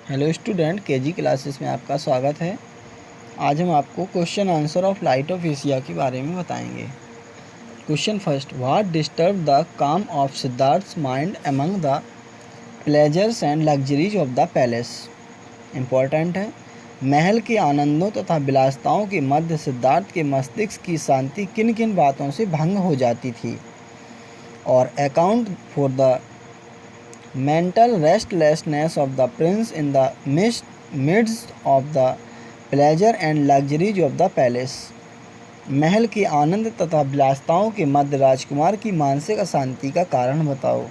Hello student, KG classes में आपका स्वागत है। आज हम आपको question answer of light of Asia के बारे में बताएंगे। Question first, what disturb the calm of सिद्धार्थ's mind among the pleasures and luxuries of the palace. Important है। महल के आनंदों तथा विलासिताओं के मध्य सिद्धार्थ के मस्तिष्क की शांति किन किन बातों से भंग हो जाती थी। और account for the mental restlessness of the prince in the midst of the pleasure and luxuries of the palace। महल के आनंद तथा विलासिताओं के मध्य राजकुमार की मानसिक अशांति का कारण बताओ।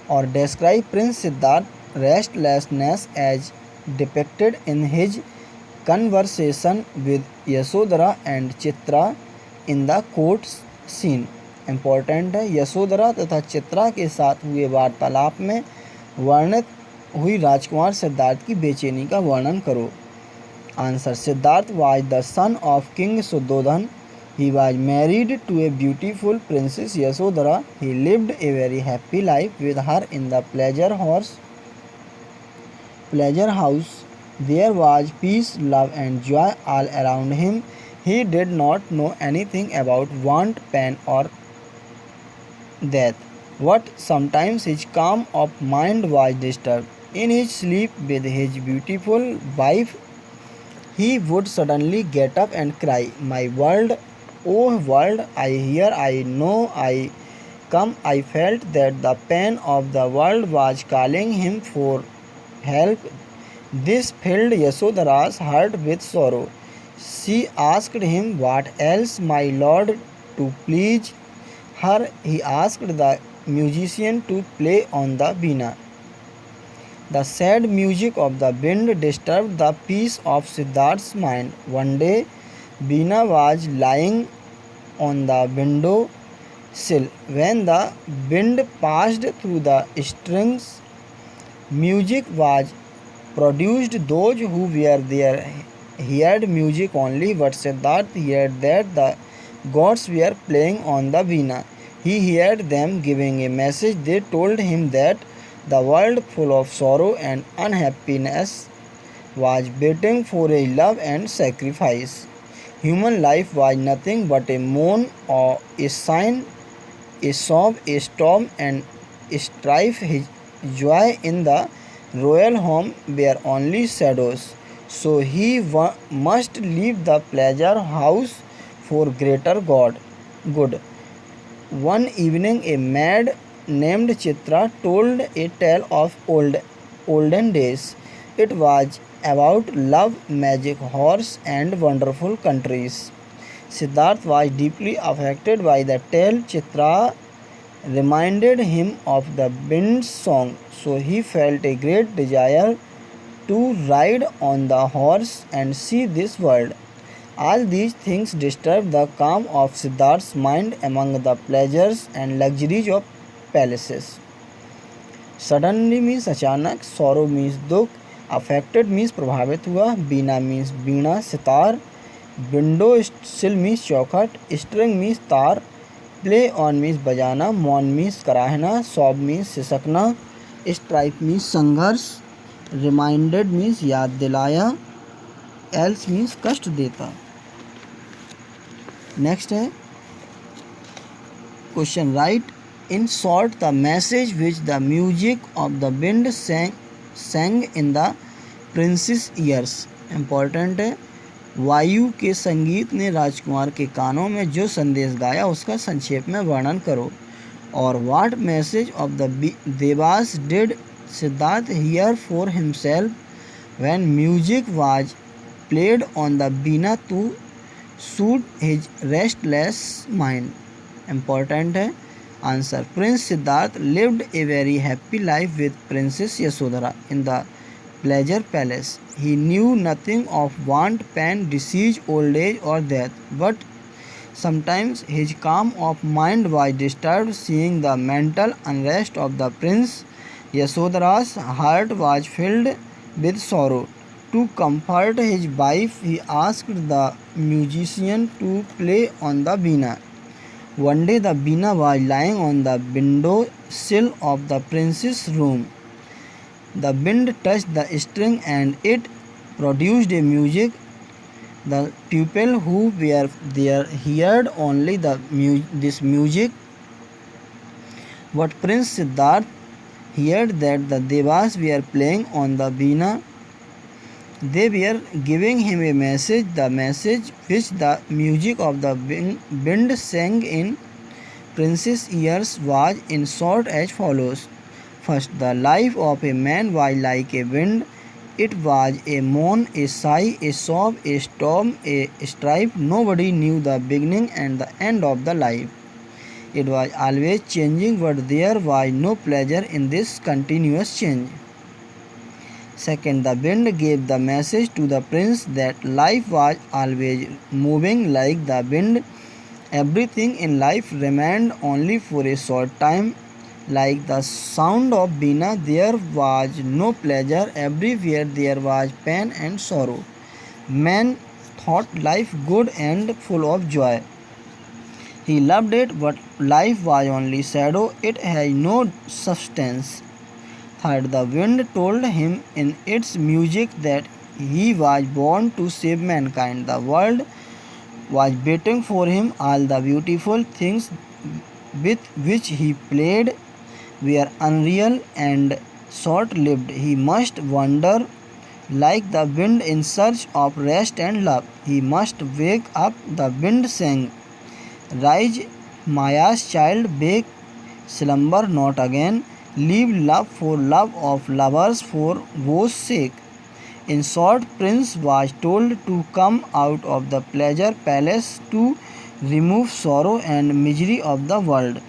और describe prince Siddhartha restlessness as depicted in his conversation with Yashodhara and Chitra in the court scene. Important है। यशोधरा तथा चित्रा के साथ हुए वार्तालाप में वर्णित हुई राजकुमार सिद्धार्थ की बेचैनी का वर्णन करो। Answer, Siddhartha was the son of king Shuddhodana. He was married to a beautiful princess Yashodhara. He lived a very happy life with her in the pleasure house. There was peace, love and joy all around him. He did not know anything about want, pain or death. But sometimes his calm of mind was disturbed. In his sleep with his beautiful wife, he would suddenly get up and cry, "My world, oh world, I hear, I know, I come." I felt that the pain of the world was calling him for help. This filled Yasodhara's heart with sorrow. She asked him what else, my lord, to please her. He asked the musician to play on the veena. The sad music of the wind disturbed the peace of Siddharth's mind. One day, Veena was lying on the window sill. When the wind passed through the strings, music was produced. Those who were there heard music only, but Siddhartha heard that the gods were playing on the veena. He heard them giving a message. They told him that the world full of sorrow and unhappiness was waiting for a love and sacrifice. Human life was nothing but a moan or a sign, a sob, a storm and strife. His joy in the royal home were only shadows, so he must leave the pleasure house for greater good. One evening a maid named Chitra told a tale of olden days. It was about love, magic, horse and wonderful countries. Siddharth was deeply affected by the tale. Chitra reminded him of the wind's song, so he felt a great desire to ride on the horse and see this world. All these things disturbed the calm of Siddharth's mind among the pleasures and luxuries of palaces. Suddenly means अचानक, sorrow means दुख, affected means प्रभावित हुआ, veena means बीणा सितार, window sill means चौखट, string means तार, play on means बजाना, moan means कराहना, सॉब मीन्स सिसकना, स्ट्राइक मीन्स संघर्ष, रिमाइंडेड मीन्स याद दिलाया, एल्स मीन्स कष्ट देता। नेक्स्ट है question, write in short the message which the music of the wind sang in the princess ears. Important है। वायु के संगीत ने राजकुमार के कानों में जो संदेश गाया उसका संक्षेप में वर्णन करो। और what message of the devas did Siddhartha hear for himself when music was played on the veena to suit his restless mind. Important है। Answer, prince Siddhartha lived a very happy life with princess Yashodhara in the pleasure palace. He knew nothing of want, pain, disease, old age or death, but sometimes his calm of mind was disturbed. Seeing the mental unrest of the prince, Yasodhara's heart was filled with sorrow. To comfort his wife, he asked the musician to play on the veena. One day the veena was lying on the window sill of the prince's room. The wind touched the string and it produced a music. The people who were there heard only this music. But Prince Siddharth heard that the Devas were playing on the veena. They were giving him a message, the message which the music of the wind sang in Prince's ears was in short as follows. First, the life of a man was like a wind. It was a moan, a sigh, a sob, a storm, a strife. Nobody knew the beginning and the end of the life. It was always changing, but there was no pleasure in this continuous change. Second, the wind gave the message to the prince that life was always moving like the wind. Everything in life remained only for a short time. Like the sound of veena, there was no pleasure. Everywhere there was pain and sorrow. Man thought life good and full of joy. He loved it, but life was only shadow. It had no substance. Third, the wind told him in its music that he was born to save mankind. The world was waiting for him. All the beautiful things with which he played were unreal and short-lived. He must wander like the wind in search of rest and love. He must wake up, the wind sang. Rise, Maya's child, wake, slumber not again. Leave love for love of lovers for woe's sake. In short, Prince was told to come out of the pleasure palace to remove sorrow and misery of the world.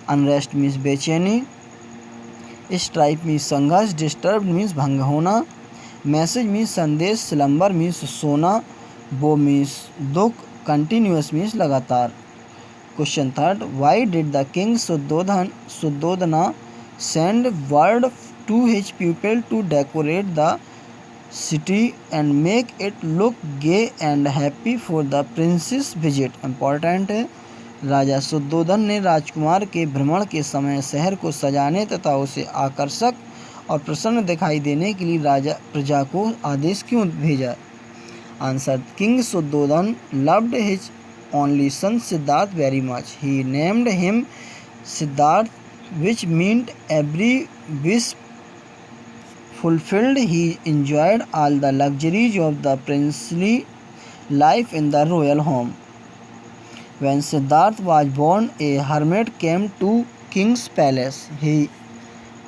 Unrest means बेचैनी, strife means संघर्ष, disturbed means भंग होना, message means संदेश, slumber means सोना, woe means दुख, continuous means लगातार. Question third, why did the king Suddhodana send word to his people to decorate the city and make it look gay and happy for the prince's visit? Important है, राजा शुद्धोधन ने राजकुमार के भ्रमण के समय शहर को सजाने तथा उसे आकर्षक और प्रसन्न दिखाई देने के लिए राजा प्रजा को आदेश क्यों भेजा? Answer, king Shuddhodana loved his only son Siddharth very much. He named him Siddharth, which meant every wish fulfilled. He enjoyed all the luxuries of the princely life in the royal home. When Siddharth was born, a hermit came to king's palace. He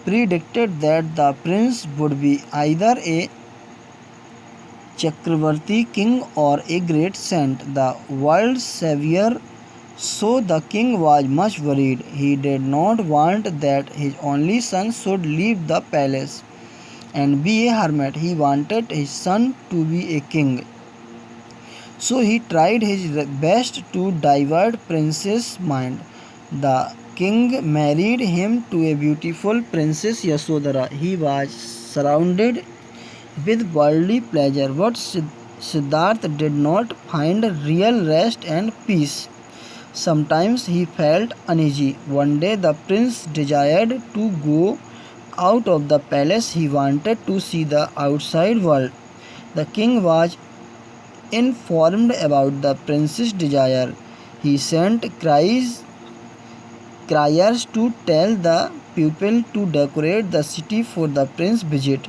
predicted that the prince would be either a Chakravarti king or a great saint, the world's savior. So the king was much worried. He did not want that his only son should leave the palace and be a hermit. He wanted his son to be a king. So he tried his best to divert Prince's mind. The king married him to a beautiful Princess Yasodhara. He was surrounded with worldly pleasure, but Siddharth did not find real rest and peace. Sometimes he felt uneasy. One day the prince desired to go out of the palace. He wanted to see the outside world. The king was informed about the prince's desire. He sent criers to tell the people to decorate the city for the prince's visit.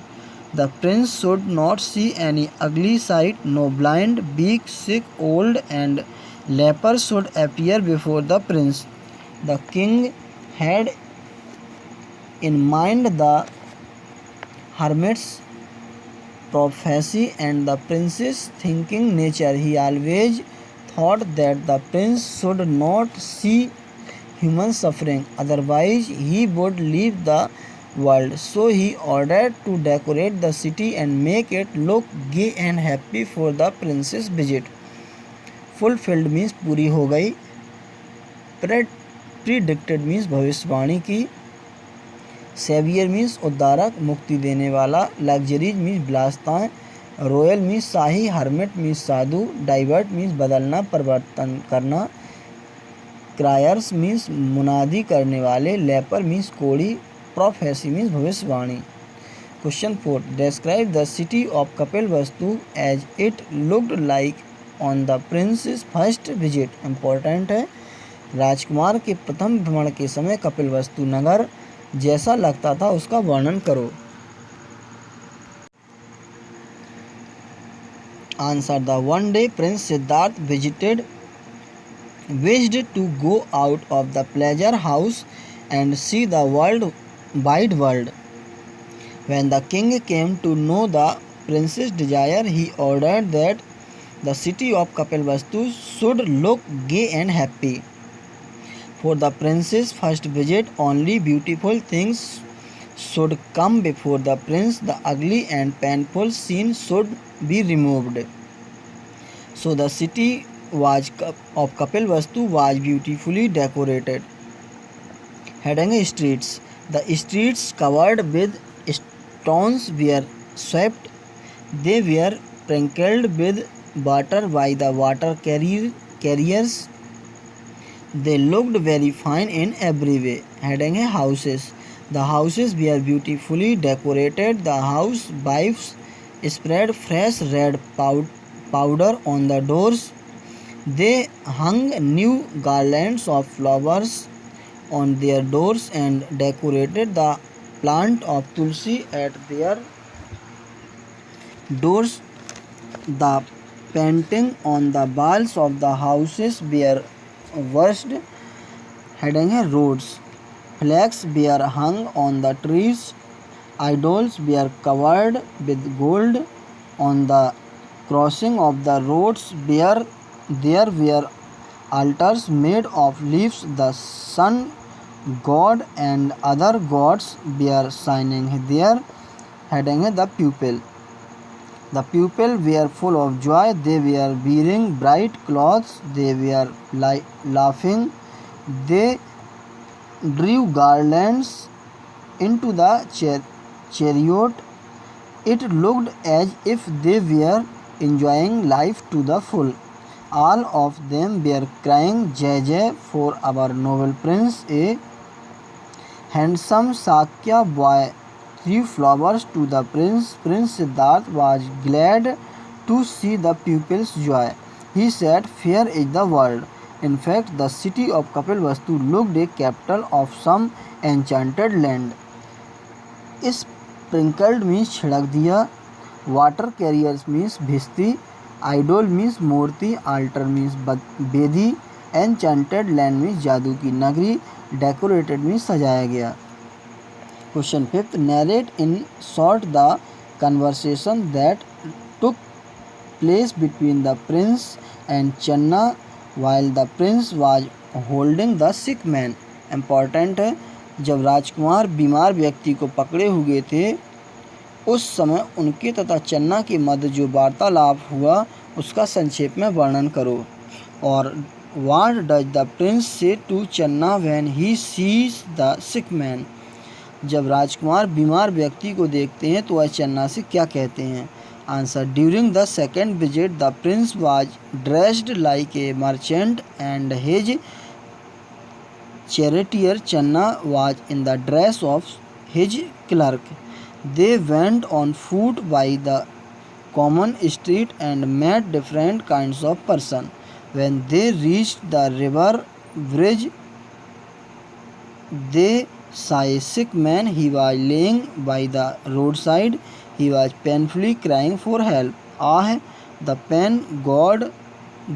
The prince should not see any ugly sight. No blind, weak, sick, old and leper should appear before the prince. The king had in mind the hermit's prophecy and the prince's thinking nature. He always thought that the prince should not see human suffering, otherwise he would leave the world. So he ordered to decorate the city and make it look gay and happy for the prince's visit. Fulfilled means पूरी हो गई. Predicted means भविष्यवाणी की. Saviour means उद्धारक, मुक्ति देने वाला. Luxuries means विलासताएँ. Royal means शाही. हर्मिट मीन्स साधु. डाइवर्ट मीन्स बदलना, परिवर्तन करना. क्रायर्स मीन्स मुनादी करने वाले. लेपर मीन्स कोढ़ी. प्रोफेसी मीन्स भविष्यवाणी. Question 4. Describe the city of Kapilvastu as it looked like on the prince's first visit. Important है, राजकुमार के प्रथम भ्रमण के समय कपिलवस्तु नगर जैसा लगता था उसका वर्णन करो. Answer. The one day Prince Siddharth wished to go out of the pleasure house and see the wide world. When the king came to know the prince's desire, he ordered that the city of Kapilvastu should look gay and happy. For the prince's first visit, only beautiful things should come before the prince. The ugly and painful scene should be removed. So the city of Kapilvastu was beautifully decorated. Heading streets. The streets covered with stones were swept. They were sprinkled with water by the water carriers. They looked very fine in every way. Heading houses. The houses were beautifully decorated. The housewives spread fresh red powder on the doors. They hung new garlands of flowers on their doors and decorated the plant of tulsi at their doors. The painting on the walls of the houses were washed. Heading roads. Flags were hung on the trees. Idols were covered with gold. On the crossing of the roads there were altars made of leaves. The sun god and other gods were shining there. Heading the people. The people were full of joy. They were wearing bright clothes. They were laughing. They drew garlands into the chariot. It looked as if they were enjoying life to the full. All of them were crying Jai Jai for our noble prince. A handsome Sakya boy threw flowers to the prince. Prince Siddharth was glad to see the people's joy. He said, "Fair is the world." In fact, the city of Kapilvastu looked a capital of some enchanted land. Sprinkled means छिड़क दिया. Water carriers means भिश्ती. Idol means मूर्ति. Altar means वेदी. Enchanted land means जादू की नगरी. Decorated means सजाया गया. Question 5. Narrate in short the conversation that took place between the prince and Channa while the prince was holding the sick man. Important है, जब राजकुमार बीमार व्यक्ति को पकड़े हुए थे उस समय उनके तथा चन्ना के मध्य जो वार्तालाप हुआ उसका संक्षेप में वर्णन करो. और what does the prince say to Channa when he sees the sick man? जब राजकुमार बीमार व्यक्ति को देखते हैं तो वह चन्ना से क्या कहते हैं. Answer. During the second visit, the prince was dressed like a merchant and his charioteer Channa was in the dress of his clerk. They went on foot by the common street and met different kinds of persons. When they reached the river bridge, they saw a sick man. He was laying by the roadside. He was painfully crying for help. Ah, the pain, God,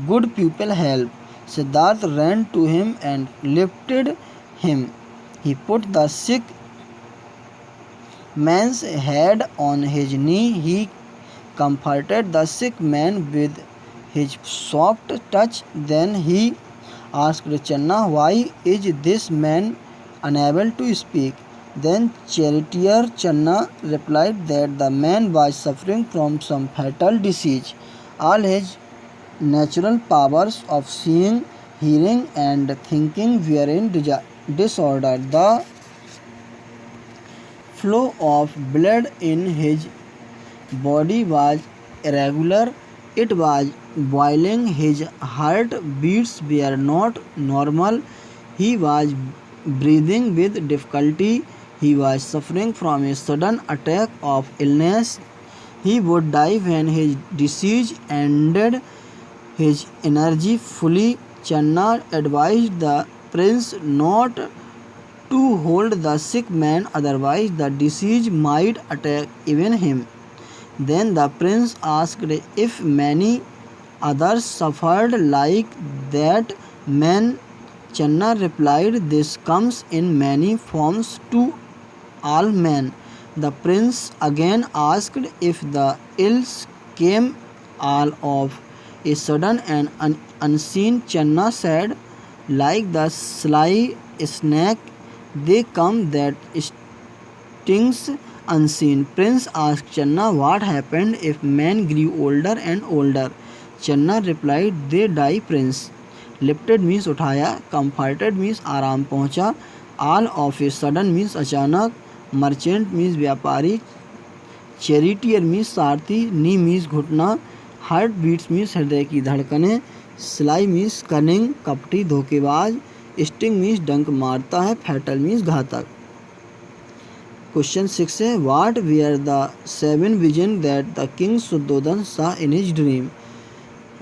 good people help. Siddharth ran to him and lifted him. He put the sick man's head on his knee. He comforted the sick man with his soft touch. Then he asked Channa, "Why is this man unable to speak?" Then charioteer Channa replied that the man was suffering from some fatal disease. All his natural powers of seeing, hearing and thinking were in disorder. The flow of blood in his body was irregular. It was boiling. His heart beats were not normal. He was breathing with difficulty. He was suffering from a sudden attack of illness. He would die when his disease ended his energy fully. Channa advised the prince not to hold the sick man, otherwise the disease might attack even him. Then the prince asked if many others suffered like that man. Channa replied, "This comes in many forms to all men." The prince again asked if the ills came all of a sudden and unseen. Channa said, "Like the sly snake, they come that stings unseen." Prince asked Channa what happened if men grew older and older. Channa replied, "They die, Prince." Lifted means उठाया, comforted means आराम पहुँचा, all of a sudden means अचानक, merchant means व्यापारी, charioteer means सारथी, knee means घुटना, heart beats means हृदय की धड़कनें, sly means cunning कपटी धोखेबाज, sting means डंक मारता है, fatal means घातक। क्वेश्चन 6 है, what were the 7 vision that the king Shuddhodana saw in his dream?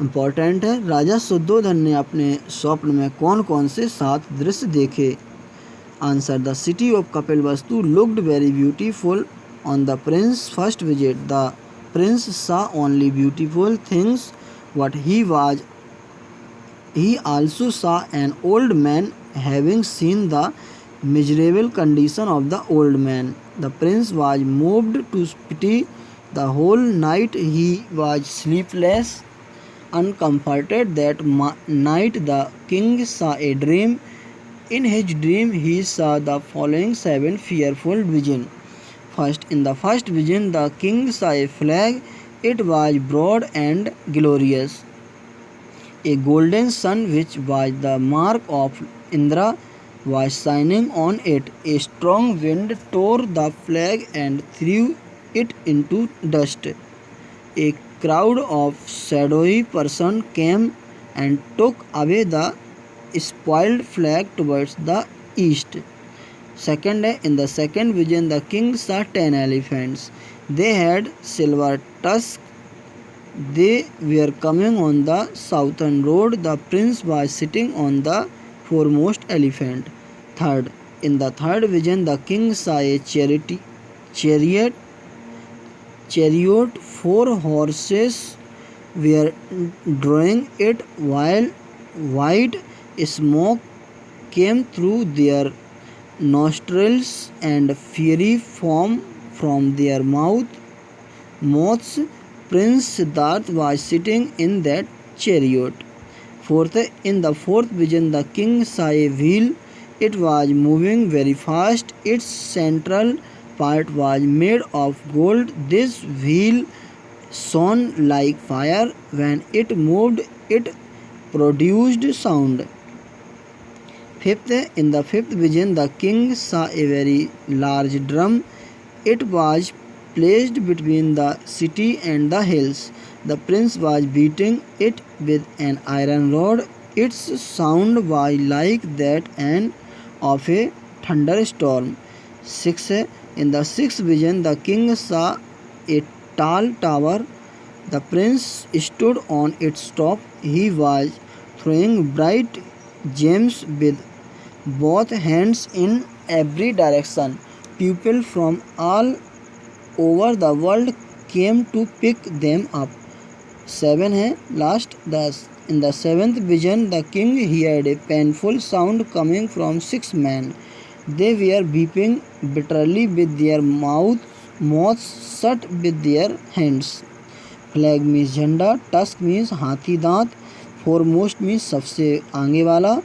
Important है, राजा शुद्धोधन ने अपने स्वप्न में कौन कौन से 7 दृश्य देखे? Answer, the city of Kapilavastu looked very beautiful on the prince first visit. The prince saw only beautiful things. What he also saw an old man. Having seen the miserable condition of the old man, the prince was moved to pity. The whole night he was sleepless, uncomforted. That night the king saw a dream. In his dream he saw the following 7 fearful visions. First, in the first vision, the king saw a flag. It was broad and glorious. A golden sun, which was the mark of Indra, was shining on it. A strong wind tore the flag and threw it into dust. A crowd of shadowy persons came and took away the spoiled flag towards the east. Second, in the second vision, the king saw 10 elephants. They had silver tusks. They were coming on the southern road. The prince was sitting on the foremost elephant. Third, in the third vision, the king saw a chariot. 4 horses were drawing it, while white smoke came through their nostrils and fiery foam from their mouths. Prince Siddhartha was sitting in that chariot. Fourth, in the fourth vision, the king saw a wheel. It was moving very fast. Its central part was made of gold. This wheel shone like fire. When it moved, it produced sound. Fifth, in the fifth vision, the king saw a very large drum. It was placed between the city and the hills. The prince was beating it with an iron rod. Its sound was like that of a thunderstorm. Sixth, in the sixth vision, the king saw a tall tower. The prince stood on its top. He was throwing bright gems with both hands in every direction. People from all over the world came to pick them up. 7 है last. In the seventh vision, the king heard a painful sound coming from 6 men. They were weeping bitterly with their mouths shut with their hands. Flag means झंडा. Tusk means हाथी दांत. Foremost means सबसे आगे वाला.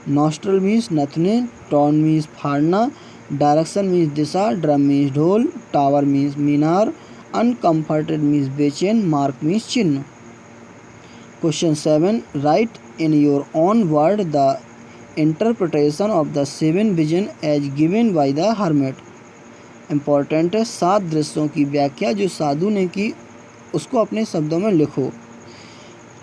Nostril means नथने. Torn means फाड़ना. Direction means दिशा. Drum means ढोल. Tower means मीनार. Uncomforted means बेचैन. Mark means चिन्ह. Question 7. Write in your own word the interpretation of the 7 vision as given by the hermit. Important है, 7 दृश्यों की व्याख्या जो साधु ने की उसको अपने शब्दों में लिखो.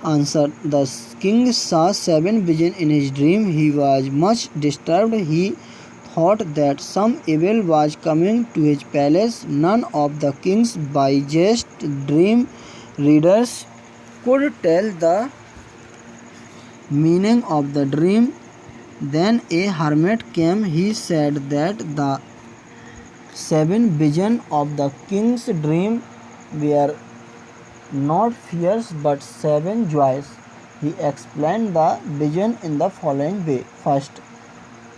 Answer. The king saw 7 visions in his dream. He was much disturbed. He thought that some evil was coming to his palace. None of the king's wisest dream readers could tell the meaning of the dream. Then a hermit came. He said that the 7 visions of the king's dream were not fears but 7 joys. He explained the vision in the following way. First,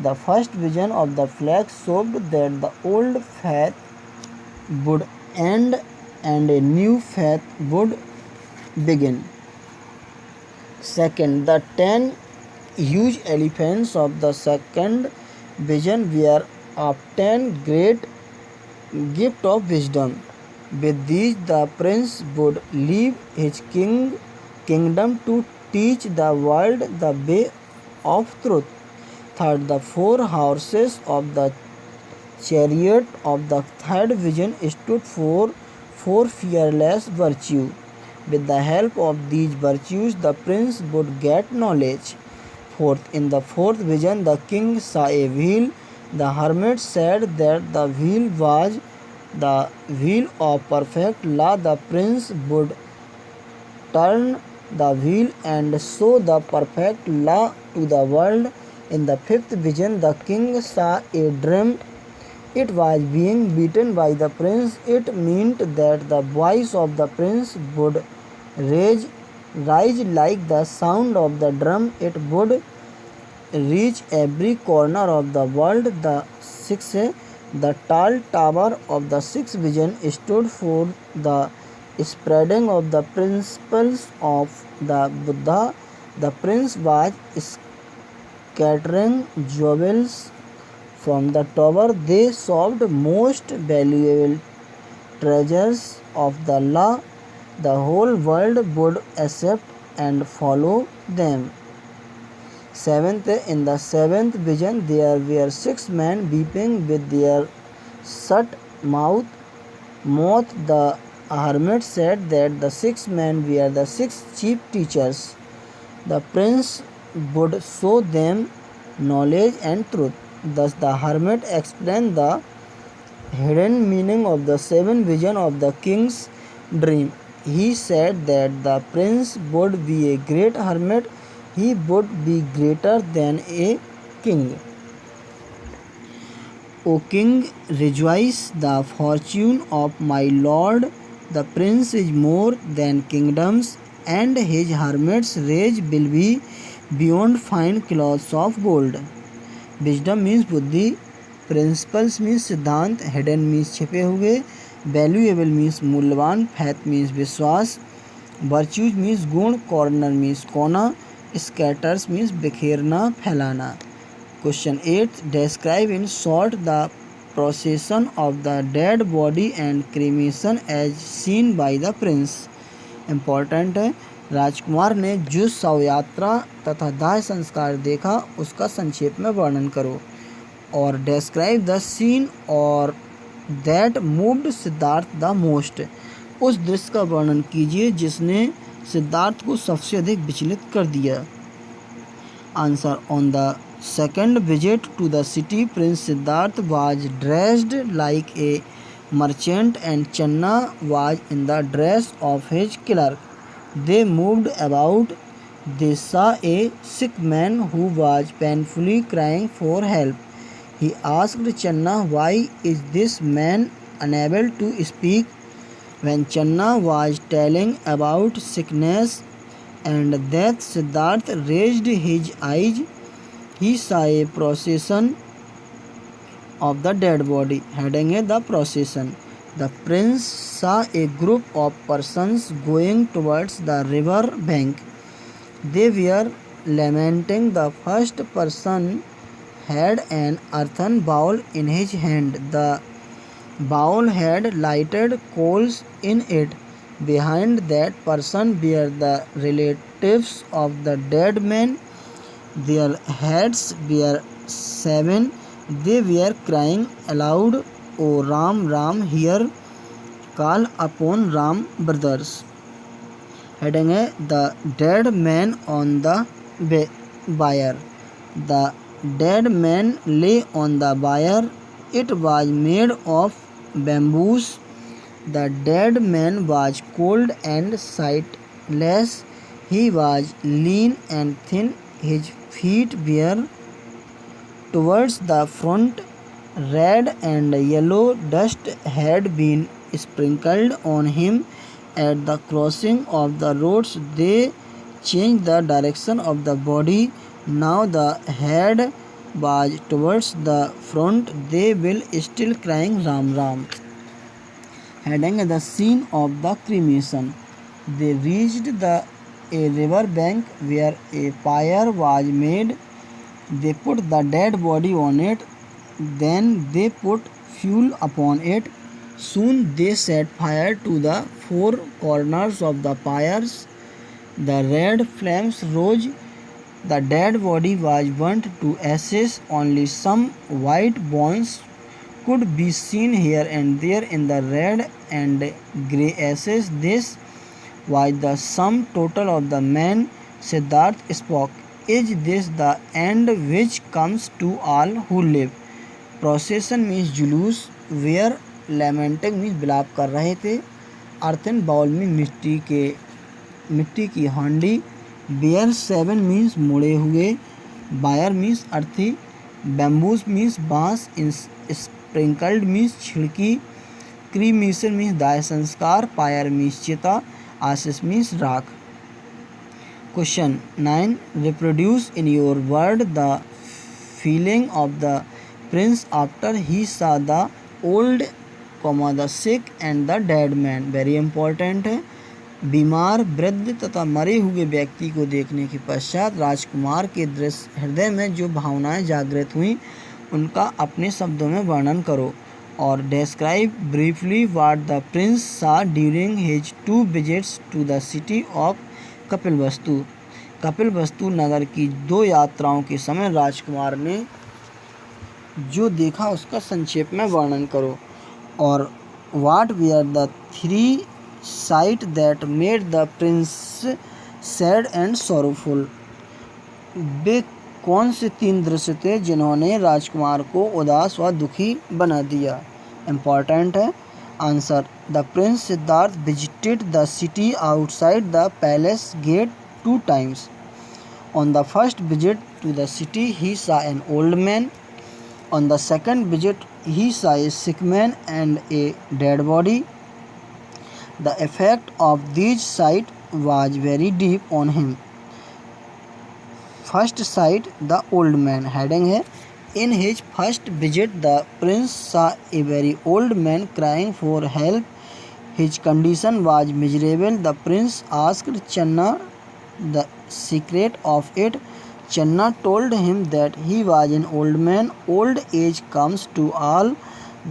the first vision of the flag showed that the old faith would end and a new faith would begin. Second, the 10 huge elephants of the second vision were of 10 great gift of wisdom. With these, the prince would leave his kingdom to teach the world the way of truth. Third, the 4 horses of the chariot of the third vision stood for 4 fearless virtues. With the help of these virtues, the prince would get knowledge. Fourth, in the fourth vision, the king saw a wheel. The hermit said that the wheel was the wheel of perfect law. The prince would turn the wheel and show the perfect law to the world. In the fifth vision, the king saw a dream. It was being beaten by the prince. It meant that the voice of the prince would rise like the sound of the drum. It would reach every corner of the world. The tall tower of the sixth vision stood for the spreading of the principles of the Buddha. The prince was scattering jewels from the tower. They solved most valuable treasures of the law. The whole world would accept and follow them. Seventh, in the seventh vision, there were 6 men weeping with their shut mouth. The hermit said that the 6 men were the 6 chief teachers. The prince would show them knowledge and truth. Thus, the hermit explained the hidden meaning of the 7 visions of the king's dream. He said that the prince would be a great hermit. He would be greater than a king. O king, rejoice! The fortune of my lord the prince is more than kingdoms, and his hermit's rage will be beyond fine cloths of gold. Wisdom means बुद्धि, principles means सिद्धांत, hidden means छिपे हुए, valuable means मूल्यवान, faith means विश्वास, virtues means गुण, corner means कोना, scatters means बिखेरना, फैलाना. Question 8. Describe in short the procession of the dead body and cremation as seen by the prince. Important है. राजकुमार ने जो शव यात्रा तथा दाह संस्कार देखा उसका संक्षेप में वर्णन करो. और describe the scene और that moved Siddharth the most. उस दृश्य का वर्णन कीजिए जिसने सिद्धार्थ को सबसे अधिक विचलित कर दिया. Answer. On the second visit to the city, Prince Siddharth was dressed like a merchant and Channa was in the dress of his clerk. They moved about. They saw a sick man who was painfully crying for help. He asked Channa, "Why is this man unable to speak?" When Channa was telling about sickness and death, Siddharth raised his eyes. He saw a procession of the dead body. Heading the procession. The prince saw a group of persons going towards the river bank. They were lamenting. The first person had an earthen bowl in his hand. The bowl had lighted coals in it. Behind that person were the relatives of the dead man. Their heads were 7. They were crying aloud, "O Ram, Ram, here, call upon Ram brothers." Heading the dead man on the bier. The dead man lay on the bier. It was made of bamboos. The dead man was cold and sightless. He was lean and thin. His feet were towards the front. Red and yellow dust had been sprinkled on him. At the crossing of the roads, they changed the direction of the body. Now the head was towards the front. They will still crying Ram Ram. Heading the scene of the cremation. They reached a river bank where a pyre was made. They put the dead body on it. Then they put fuel upon it. Soon they set fire to the four corners of the pyres. The red flames rose. The dead body was burnt to ashes. Only some white bones could be seen here and there in the red and grey ashes. This was the sum total of the man. Siddharth spoke. Is this the end which comes to all who live? Procession means जुलूस. Where lamenting means विलाप कर रहे थे. Earthen bowl में मिट्टी की हांडी. Bear 7 means मुड़े हुए. Bier means अर्थी. Bamboos means बांस. Sprinkled means छिड़की. Cremation means दाह संस्कार. Pyre means चिता. Ashes means राख. Question 9. Reproduce in your word the feeling of the prince after he saw the old, the sick and the dead man. Very important है. बीमार, वृद्ध तथा मरे हुए व्यक्ति को देखने के पश्चात राजकुमार के दृश्य हृदय में जो भावनाएं जागृत हुई उनका अपने शब्दों में वर्णन करो. और describe briefly what the prince saw during his 2 visits to the city of Kapilvastu. Kapilvastu नगर की 2 यात्राओं के समय राजकुमार ने जो देखा उसका संक्षेप में वर्णन करो. और what were the 3 sights that made the prince sad and sorrowful. वे कौन से 3 दृश्य थे जिन्होंने राजकुमार को उदास व दुखी बना दिया. इम्पॉर्टेंट है. Answer. The prince Siddhartha visited the city outside the palace gate 2 times. On the first visit to the city, he saw an old man. On the second visit, he saw a sick man and a dead body. The effect of these sights was very deep on him. First sight, the old man. Heading है. In his first visit, the prince saw a very old man crying for help. His condition was miserable. The prince asked Channa the secret of it. Channa told him that he was an old man. Old age comes to all.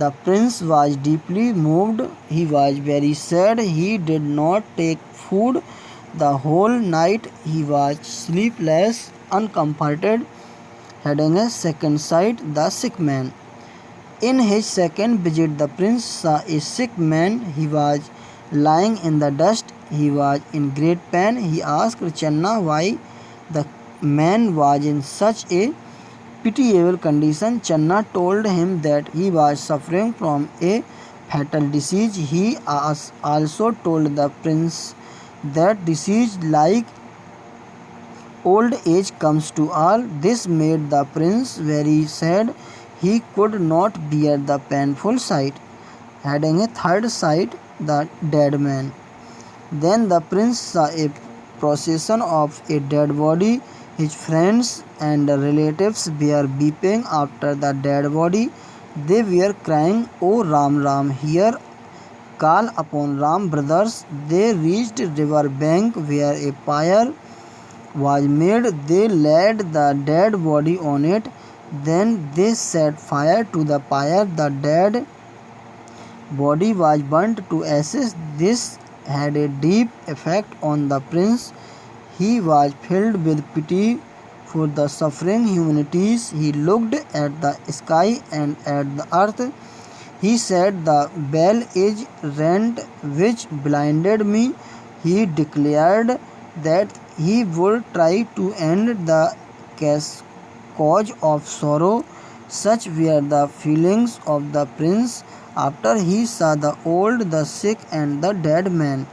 The prince was deeply moved. He was very sad. He did not take food the whole night. He was sleepless, uncomforted. Heading a second sight, the sick man. In his second visit, the prince saw a sick man. He was lying in the dust. He was in great pain. He asked Channa why the man was in such a pitiable condition. Channa told him that he was suffering from a fatal disease. He also told the prince that disease like old age comes to all. This made the prince very sad. He could not bear the painful sight. Heading a third sight, the dead man. Then the prince saw a procession of a dead body. His friends and relatives were weeping after the dead body. They were crying, "O Ram Ram, here call upon Ram brothers." They reached river bank where a pyre was made. They laid the dead body on it. Then they set fire to the pyre. The dead body was burnt to ashes. This had a deep effect on the prince. He was filled with pity for the suffering humanities. He looked at the sky and at the earth. He said, "The veil is rent which blinded me." He declared that he would try to end the cause of sorrow. Such were the feelings of the prince after he saw the old, the sick, and the dead man.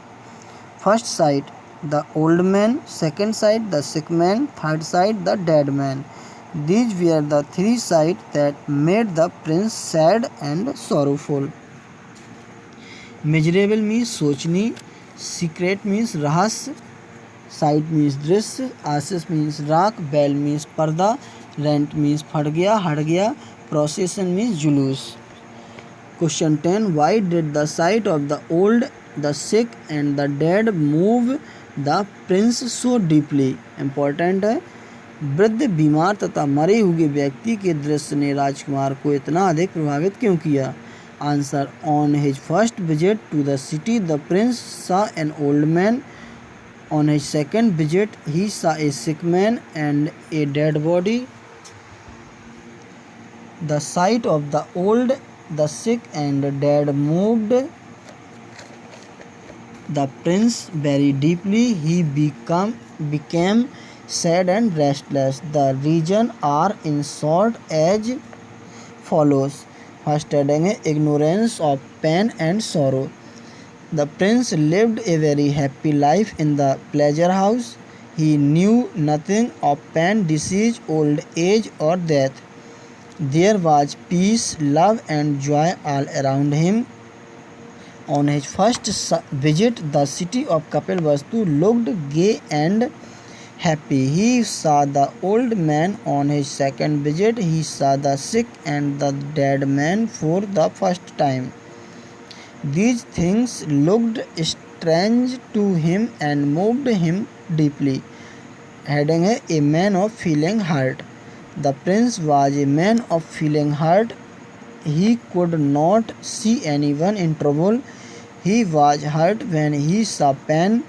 First sight, the old man; second sight, the sick man; third sight, the dead man. These were the three sights that made the prince sad and sorrowful. Miserable means सोचनी, secret means रहस्य, sight means दृश्य, आशीष means राख, बैल means पर्दा, rent means फट गया, हट गया, procession means जुलूस. Question 10. Why did the sight of the old, the sick, and the dead move the prince so deeply? Important है. वृद्ध, बीमार तथा मरे हुए व्यक्ति के दृश्य ने राजकुमार को इतना अधिक प्रभावित क्यों किया? Answer. On his first visit to the city, the prince saw an old man. On his second visit, he saw a sick man and a dead body. The sight of the old, the sick, and the dead moved the prince very deeply. He became sad and restless. The reasons are in short as follows. First heading है ignorance of pain and sorrow. The prince lived a very happy life in the pleasure house. He knew nothing of pain, disease, old age, or death. There was peace, love, and joy all around him. On his first visit, the city of Kapilvastu looked gay and happy. He saw the old man. On his second visit, he saw the sick and the dead man for the first time. These things looked strange to him and moved him deeply. Heading है a man of feeling hurt. The prince was a man of feeling hurt. He could not see anyone in trouble. He was hurt when he saw pain.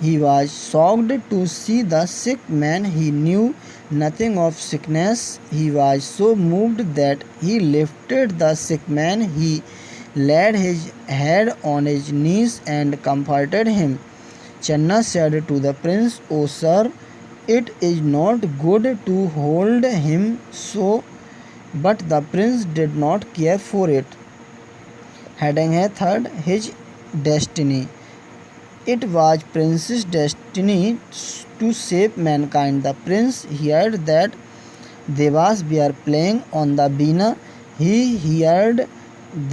He was shocked to see the sick man. He knew nothing of sickness. He was so moved that he lifted the sick man. He laid his head on his knees and comforted him. Channa said to the prince, "O sir, it is not good to hold him so," but the prince did not care for it. Heading है third, his destiny. It was prince's destiny to save mankind. The prince heard that devas were playing on the veena. He heard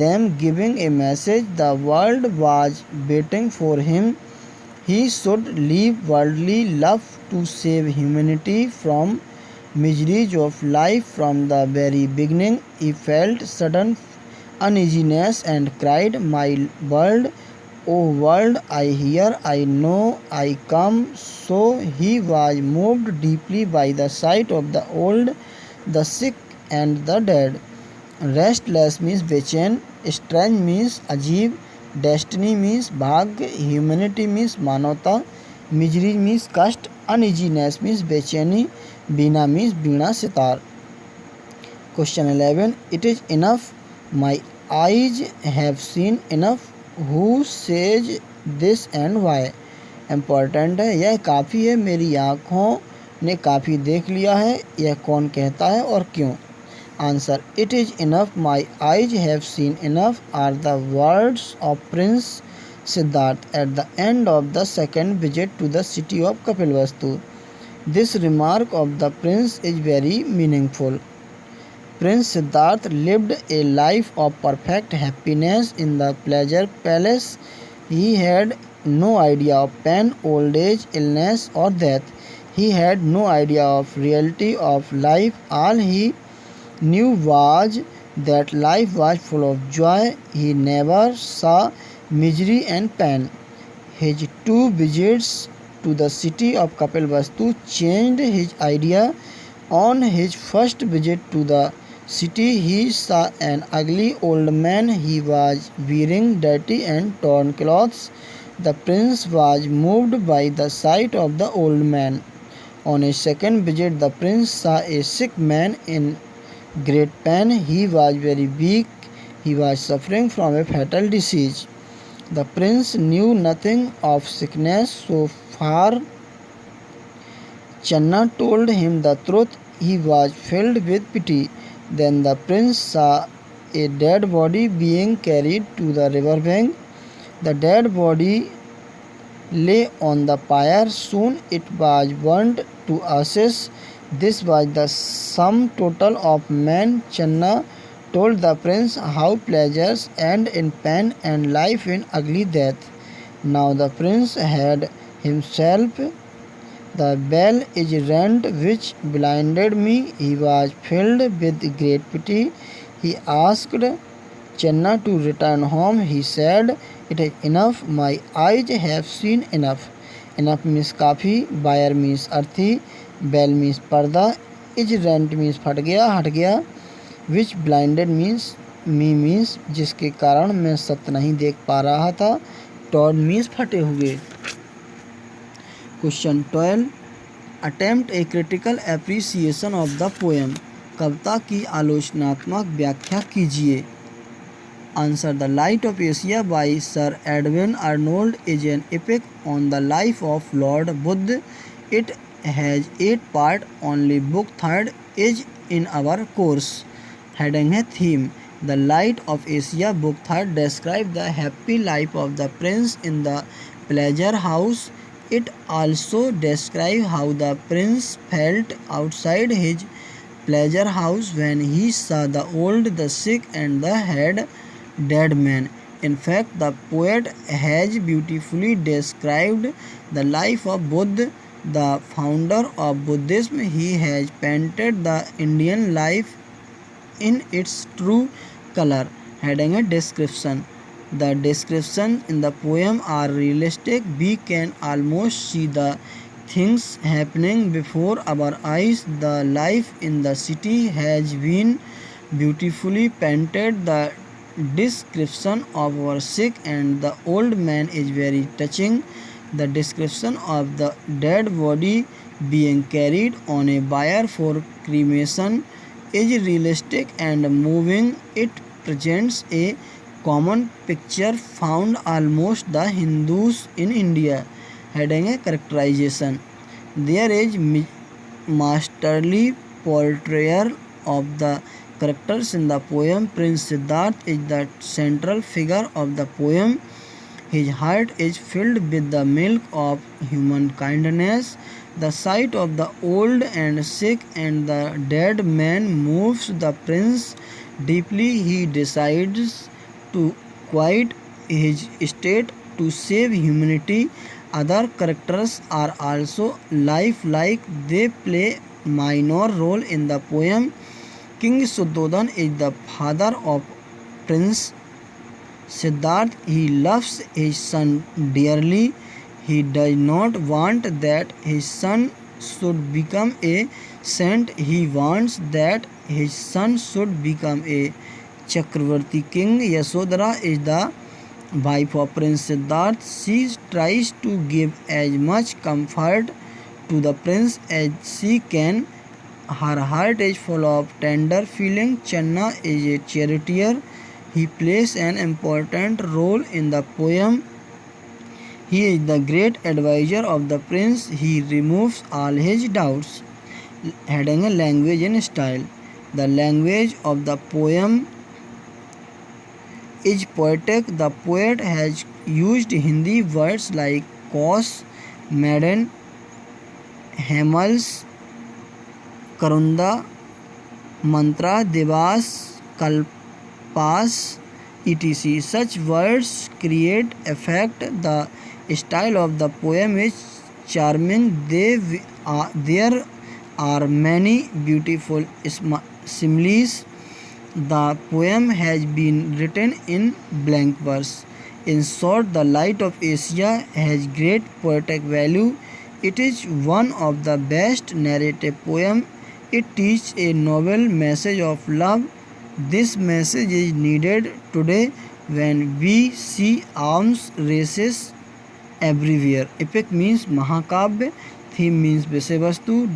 them giving a message. The world was waiting for him. He should leave worldly love to save humanity from miseries of life. From the very beginning, he felt sudden uneasiness and cried, "My world, O world, I hear, I know, I come." So he was moved deeply by the sight of the old, the sick, and the dead. Restless means बेचैन, strange means अजीब, destiny means भाग्य, humanity means मानवता, misery means कष्ट, uneasiness means बेचैनी, बीना means बीणा sitar. Question 11. It is enough, my eyes have seen enough. Who says this and why? Important है, यह काफ़ी है, मेरी आँखों ने काफ़ी देख लिया है. यह कौन कहता है और क्यों? Answer. It is enough, my eyes have seen enough are the words of Prince Siddharth at the end of the second visit to the city of Kapilvastu. This remark of the prince is very meaningful. Prince Siddharth lived a life of perfect happiness in the pleasure palace. He had no idea of pain, old age, illness, or death. He had no idea of reality of life. All he knew was that life was full of joy. He never saw misery and pain. His two visits to the city of Kapilvastu changed his idea. On his first visit to the city, he saw an ugly old man. He was wearing dirty and torn clothes. The prince was moved by the sight of the old man. On his second visit, the prince saw a sick man in great pain. He was very weak. He was suffering from a fatal disease. The prince knew nothing of sickness so far. Channa told him the truth. he was filled with pity. Then the prince saw a dead body being carried to the river bank. The dead body lay on the pyre. Soon it was burnt to ashes. This was the sum total of men. Channa told the prince how pleasures end in pain and life in ugly death. Now the prince had himself the bell is rent which blinded me. He was filled with great pity. He asked Channa to return home. He said, "It is enough. My eyes have seen enough." Enough means काफ़ी, buyer means अर्थी, bell means पर्दा, is rent means फट गया, हट गया, which blinded means me means जिसके कारण मैं सत्य नहीं देख पा रहा था, टॉड means फटे हुए। Question 12 attempt a critical appreciation of the poem. कविता की आलोचनात्मक व्याख्या कीजिए। Answer. The Light of Asia by Sir Edwin Arnold is an epic on the life of Lord Buddha. It has 8 parts. Only book 3rd is in our course. Heading है theme. The Light of Asia book 3rd describes the happy life of the prince in the pleasure house. It also describes how the prince felt outside his pleasure house when he saw the old, the sick and the dead man. In fact, the poet has beautifully described the life of Buddha, the founder of Buddhism. He has painted the Indian life in its true color. Heading a description. The descriptions in the poem are realistic. We can almost see the things happening before our eyes. The life in the city has been beautifully painted. The description of our sick and the old man is very touching. The description of the dead body being carried on a bier for cremation is realistic and moving. It presents a common picture found almost the Hindus in India. Heading a characterization. There is masterly portrayal of the characters in the poem. Prince Siddharth is the central figure of the poem. His heart is filled with the milk of human kindness. The sight of the old and sick and the dead man moves the prince deeply. He decides to quit his state to save humanity. Other characters are also lifelike. They play minor role in the poem. King Suddhodhan is the father of Prince Siddharth. He loves his son dearly. He does not want that his son should become a saint. He wants that his son should become a Chakravarti. King Yasodhara is the wife of Prince Siddharth. She tries to give as much comfort to the prince as she can. Her heart is full of tender feeling. Channa is a charioteer. He plays an important role in the poem. He is the great advisor of the prince. He removes all his doubts. Heading a language and style. The language of the poem is poetic. The poet has used Hindi words like cause, maiden, Hamels, Karunda, mantra, devas, kalpas, etc. Such words create effect. The style of the poem is charming. There are many beautiful similes. The poem has been written in blank verse. In short, The Light of Asia has great poetic value. It is one of the best narrative poems. It teaches a noble message of love. This message is needed today when we see arms races everywhere. Epic means महाकाव्य. Theme means विषय वस्तु.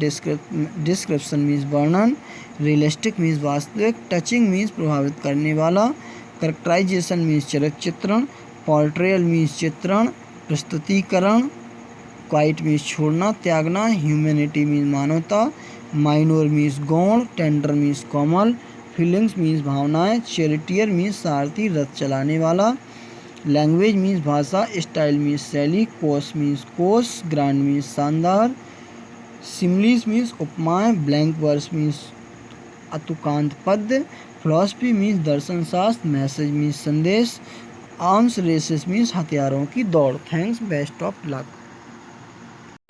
Description means वर्णन. Realistic means वास्तविक. Touching means प्रभावित करने वाला. Characterization means चरित्र चित्रण. Portrayal means चित्रण, प्रस्तुतिकरण. Quit means छोड़ना, त्यागना. Humanity means मानवता. माइनोर मीन्स गौण, टेंडर मीन्स कोमल, फीलिंग्स मीन्स भावनाएं, चैरिटियर मीन्स सारथी रथ चलाने वाला, लैंग्वेज मीन्स भाषा, स्टाइल मीन्स शैली, कोस मीन्स कोश, ग्रांड मीन्स शानदार, सिमलीज मीन्स उपमाएं, ब्लैंक वर्स मीन्स अतुकांत पद्य, फिलॉसफी मीन्स दर्शन शास्त्र, मैसेज मीन्स संदेश, आर्म्स रेसेस मीन्स हथियारों की दौड़। Thanks, best of luck.